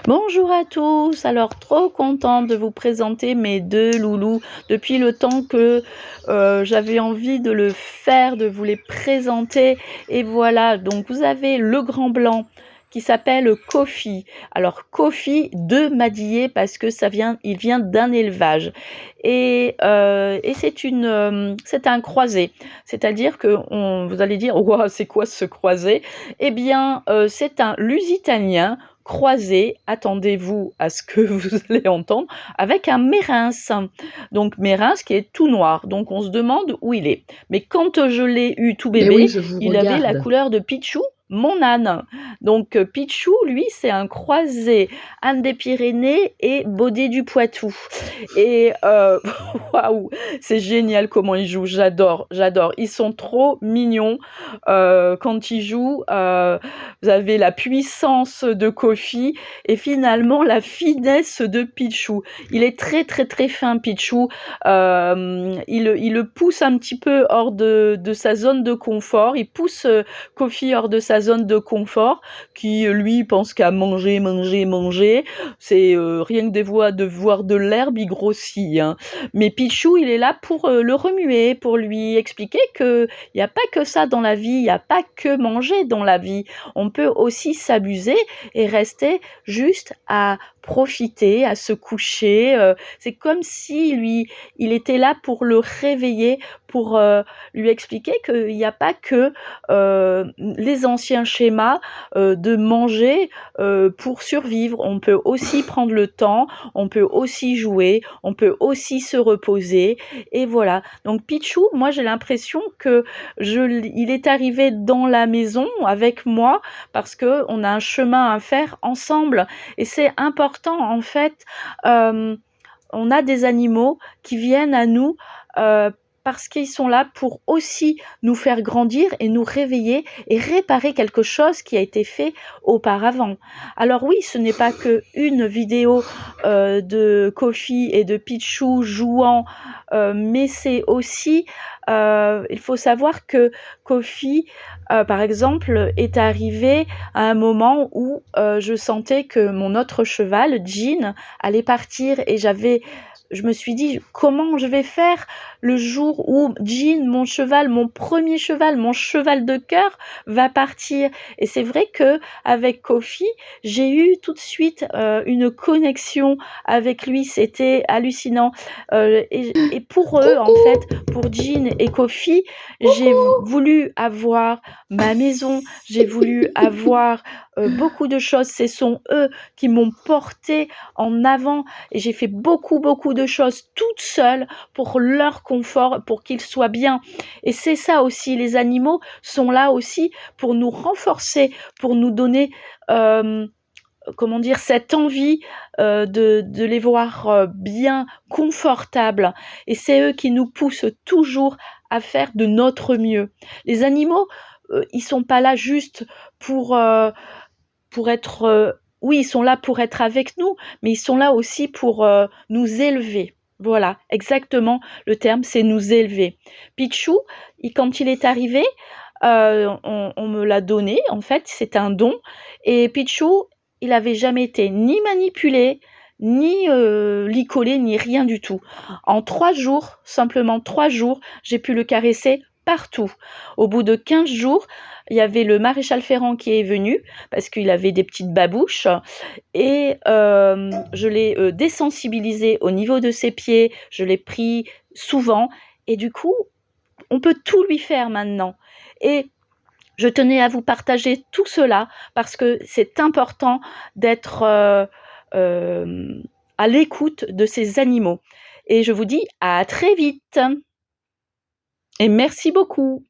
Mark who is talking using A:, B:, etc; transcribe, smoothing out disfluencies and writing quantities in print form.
A: Bonjour à tous, alors trop contente de vous présenter mes 2 loulous. Depuis le temps que, j'avais envie de le faire, de vous les présenter et voilà, donc vous avez le grand blanc qui s'appelle Kofi. Alors Kofi de Madillé parce que il vient d'un élevage et c'est un croisé. C'est-à-dire que vous allez dire: «Waouh, c'est quoi ce croisé?» Eh bien, c'est un Lusitanien croisé, attendez-vous à ce que vous allez entendre, avec un mérins. Donc mérins qui est tout noir. Donc on se demande où il est. Mais quand je l'ai eu tout
B: Mais oui,
A: bébé,
B: je vous
A: il avait la
B: regarde.
A: couleur de Pichou, mon âne. Donc Pichou, lui, c'est un croisé âne des Pyrénées et baudet du Poitou. Et waouh, c'est génial comment ils jouent. J'adore, j'adore. Ils sont trop mignons quand ils jouent. Vous avez la puissance de Kofi et finalement la finesse de Pichou. Il est très très très fin Pichou. Il le pousse un petit peu hors de sa zone de confort. Il pousse Kofi hors de sa zone de confort, qui lui pense qu'à manger, manger, manger. C'est rien que de voir de l'herbe, il grossit. Hein. Mais Pichou, il est là pour le remuer, pour lui expliquer que il n'y a pas que ça dans la vie, il n'y a pas que manger dans la vie. On peut aussi s'amuser et rester juste à profiter, à se coucher. C'est comme si il était là pour le réveiller, pour lui expliquer qu'il n'y a pas que les anciens schémas de manger pour survivre. On peut aussi prendre le temps, on peut aussi jouer, on peut aussi se reposer. Et voilà. Donc Pichou, moi j'ai l'impression que il est arrivé dans la maison avec moi parce que on a un chemin à faire ensemble et c'est important en fait. euh, on a des animaux qui viennent à nous parce qu'ils sont là pour aussi nous faire grandir et nous réveiller et réparer quelque chose qui a été fait auparavant. Alors oui, ce n'est pas que une vidéo de Kofi et de Pichou jouant, mais c'est aussi, il faut savoir que Kofi, par exemple, est arrivé à un moment où je sentais que mon autre cheval, Jean, allait partir et je me suis dit comment je vais faire le jour où Jean, mon premier cheval, mon cheval de cœur, va partir. Et c'est vrai que avec Kofi, j'ai eu tout de suite une connexion avec lui. C'était hallucinant. Et pour eux, en
B: Coucou,
A: fait, pour Jean et Kofi, j'ai
B: coucou.
A: voulu avoir ma maison. J'ai voulu avoir beaucoup de choses. Ce sont eux qui m'ont porté en avant et j'ai fait beaucoup, beaucoup de choses toute seule pour leur confort, pour qu'ils soient bien. Et c'est ça aussi, les animaux sont là aussi pour nous renforcer, pour nous donner, comment dire, cette envie de les voir bien, confortables. Et c'est eux qui nous poussent toujours à faire de notre mieux. Les animaux, ils sont pas là juste pour, euh, pour être... oui, ils sont là pour être avec nous, mais ils sont là aussi pour nous élever. Voilà, exactement, le terme, c'est nous élever. Pichou, quand il est arrivé, on me l'a donné, en fait, c'est un don. Et Pichou, il n'avait jamais été ni manipulé, ni licolé, ni rien du tout. En 3 jours, simplement 3 jours, j'ai pu le caresser partout. Au bout de 15 jours, il y avait le maréchal Ferrand qui est venu parce qu'il avait des petites babouches et je l'ai désensibilisé au niveau de ses pieds, je l'ai pris souvent et du coup, on peut tout lui faire maintenant. Et je tenais à vous partager tout cela parce que c'est important d'être à l'écoute de ces animaux. Et je vous dis à très vite et merci beaucoup.